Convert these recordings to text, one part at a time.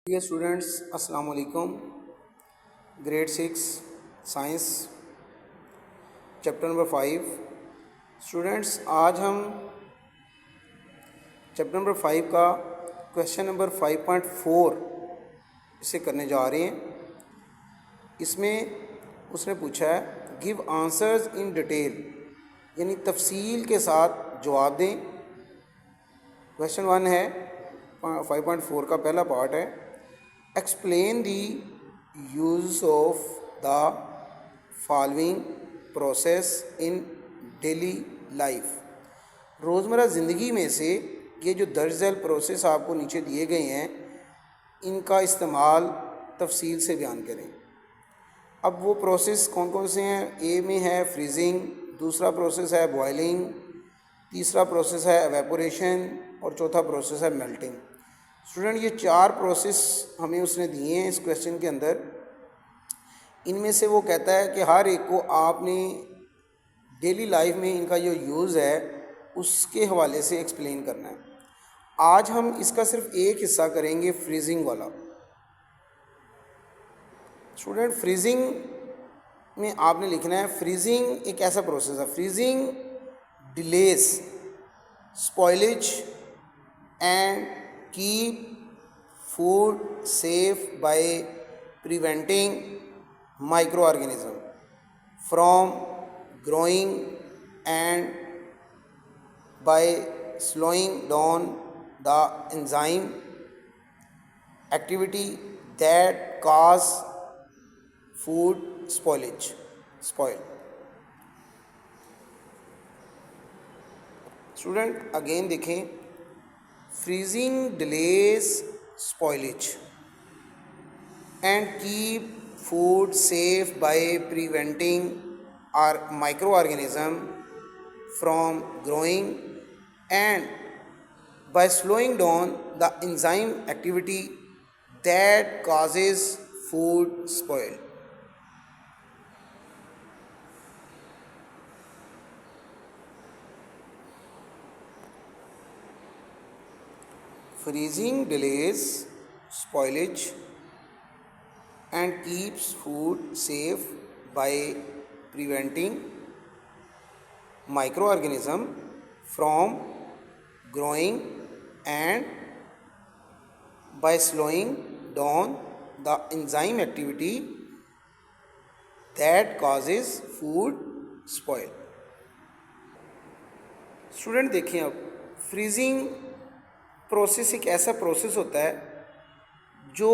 Dear students, अस्सलाम वालेकुम। Grade 6 science chapter number 5। Students, आज हम चैप्टर नंबर 5 का क्वेश्चन नंबर 5.4 इसे करने जा रहे हैं। इसमें उसने पूछा है गिव आंसर्स इन डिटेल, यानी तफसील के साथ जवाब दें। क्वेश्चन 1 है, 5.4 का पहला पार्ट है, explain the use of the following process in daily life. रोज़मर्रा ज़िंदगी में से ये जो दर्ज झैल प्रोसेस आपको नीचे दिए गए हैं, इनका इस्तेमाल तफसील से बयान करें। अब वो प्रोसेस कौन कौन से हैं? ए में है फ्रीजिंग, दूसरा प्रोसेस है बॉयलिंग, तीसरा प्रोसेस है एवेपोरेशन और चौथा प्रोसेस है मेल्टिंग। स्टूडेंट, ये 4 प्रोसेस हमें उसने दिए हैं इस क्वेश्चन के अंदर। इनमें से वो कहता है कि हर एक को आपने डेली लाइफ में इनका जो यूज़ है उसके हवाले से एक्सप्लेन करना है। आज हम इसका सिर्फ एक हिस्सा करेंगे, फ्रीजिंग वाला। स्टूडेंट, फ्रीजिंग में आपने लिखना है, फ्रीजिंग एक ऐसा प्रोसेस है, freezing delays spoilage and keep food safe by preventing microorganism from growing and by slowing down the enzyme activity that cause food spoil. Student, again देखें, freezing delays spoilage and keep food safe by preventing our microorganism from growing and by slowing down the enzyme activity that causes food spoil. Freezing delays spoilage and keeps food safe by preventing microorganism from growing and by slowing down the enzyme activity that causes food spoil. Student देखिए, अब freezing process एक ऐसा process होता है जो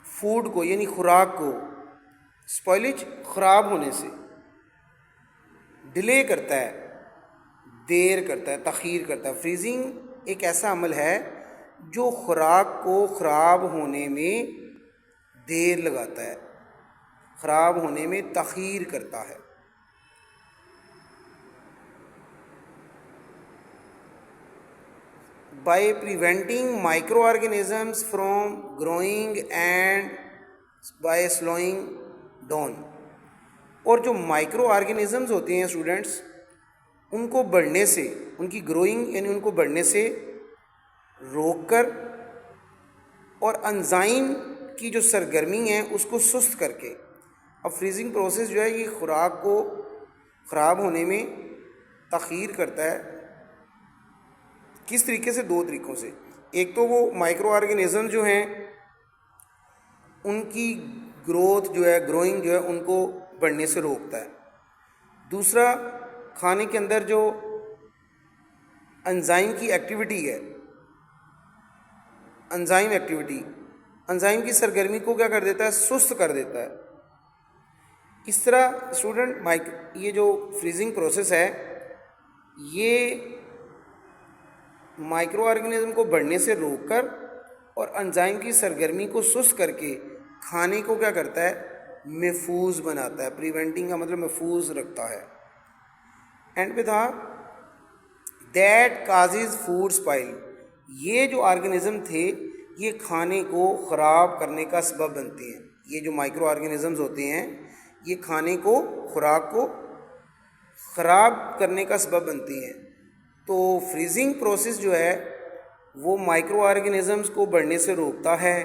food को यानी खुराक को स्पॉइलेज ख़राब होने से डिले करता है, देर करता है, तख़ीर करता है। फ्रीजिंग एक ऐसा अमल है जो खुराक को ख़राब होने में देर लगाता है, ख़राब होने में तख़ीर करता है। By preventing micro organisms from growing and by slowing down. और जो माइक्रो ऑर्गेनिजम्स होते हैं स्टूडेंट्स, उनको बढ़ने से, उनकी ग्रोइंग यानी उनको बढ़ने से रोककर और एंजाइम की जो सरगर्मी है उसको सुस्त करके। अब फ्रीजिंग प्रोसेस जो है ये खुराक को ख़राब होने में तख़ीर करता है। किस तरीके से? 2 तरीक़ों से। एक तो वो माइक्रो ऑर्गेनिज़म जो हैं उनकी ग्रोथ जो है, ग्रोइंग जो है, उनको बढ़ने से रोकता है। दूसरा, खाने के अंदर जो एंजाइम की एक्टिविटी है, एंजाइम की सरगर्मी को क्या कर देता है? सुस्त कर देता है। इस तरह स्टूडेंट, ये जो फ्रीजिंग प्रोसेस है ये माइक्रो ऑर्गेनिज्म को बढ़ने से रोककर और एंजाइम की सरगर्मी को सुस्त करके खाने को क्या करता है? महफूज बनाता है। प्रिवेंटिंग का मतलब महफूज रखता है। एंड पे था दैट काजेज फूड स्पॉइल। ये जो ऑर्गेनिज्म थे ये खाने को ख़राब करने का सबब बनते हैं। ये जो माइक्रो ऑर्गेनिजम्स होते हैं ये खाने को, खुराक को ख़राब करने का सबब बनती हैं। तो फ्रीजिंग प्रोसेस जो है वो माइक्रो ऑर्गेनिज़म्स को बढ़ने से रोकता है,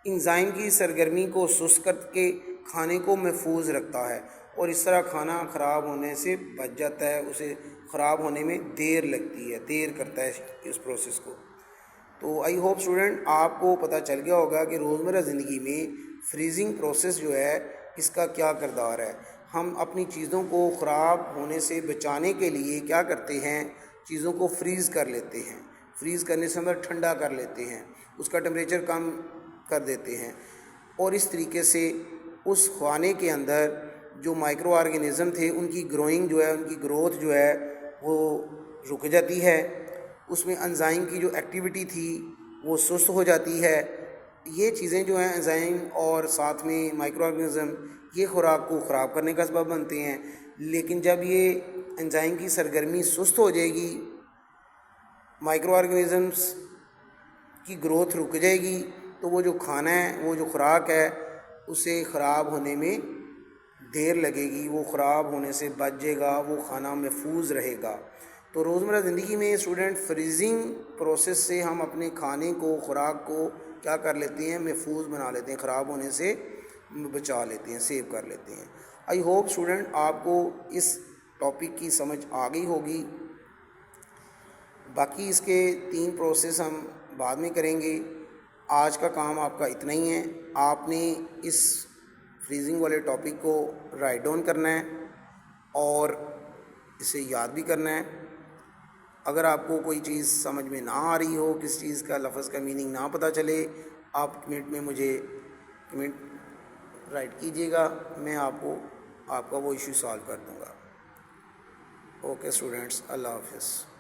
एंजाइम की सरगर्मी को सुस्त करके खाने को महफूज रखता है और इस तरह खाना ख़राब होने से बच जाता है, उसे ख़राब होने में देर लगती है, देर करता है इस प्रोसेस को। तो आई होप स्टूडेंट आपको पता चल गया होगा कि रोज़मर्रा ज़िंदगी में फ्रीजिंग प्रोसेस जो है इसका क्या किरदार है। हम अपनी चीज़ों को ख़राब होने से बचाने के लिए क्या करते हैं, चीज़ों को फ्रीज़ कर लेते हैं। फ्रीज़ करने से मतलब ठंडा कर लेते हैं, उसका टेम्परेचर कम कर देते हैं और इस तरीके से उस खाने के अंदर जो माइक्रो ऑर्गेनिज़म थे उनकी ग्रोइंग जो है, उनकी ग्रोथ जो है वो रुक जाती है, उसमें एंजाइम की जो एक्टिविटी थी वो सुस्त हो जाती है। ये चीज़ें जो हैं एंजाइम और साथ में माइक्रो ऑर्गेनिज़म ये खुराक को ख़राब करने का सबब बनते हैं। लेकिन जब ये एंजाइम की सरगर्मी सुस्त हो जाएगी, माइक्रो ऑर्गेनिज़म्स की ग्रोथ रुक जाएगी, तो वो जो खाना है, वो जो खुराक है, उसे ख़राब होने में देर लगेगी, वो ख़राब होने से बच जाएगा, वो खाना महफूज रहेगा। तो रोज़मर्रा ज़िंदगी में स्टूडेंट फ्रीजिंग प्रोसेस से हम अपने खाने को, खुराक को क्या कर लेते हैं, महफूज बना लेते हैं, ख़राब होने से बचा लेते हैं, सेव कर लेते हैं। आई होप स्टूडेंट आपको इस टॉपिक की समझ आ गई होगी। बाकी इसके 3 प्रोसेस हम बाद में करेंगे। आज का काम आपका इतना ही है। आपने इस फ्रीजिंग वाले टॉपिक को राइट डाउन करना है और इसे याद भी करना है। अगर आपको कोई चीज़ समझ में ना आ रही हो, किस चीज़ का लफ्ज़ का मीनिंग ना पता चले, आप कमेंट में मुझे कमेंट राइट कीजिएगा, मैं आपका वो इशू सॉल्व कर दूँगा। ओके स्टूडेंट्स, अल्लाह हाफ़िज़।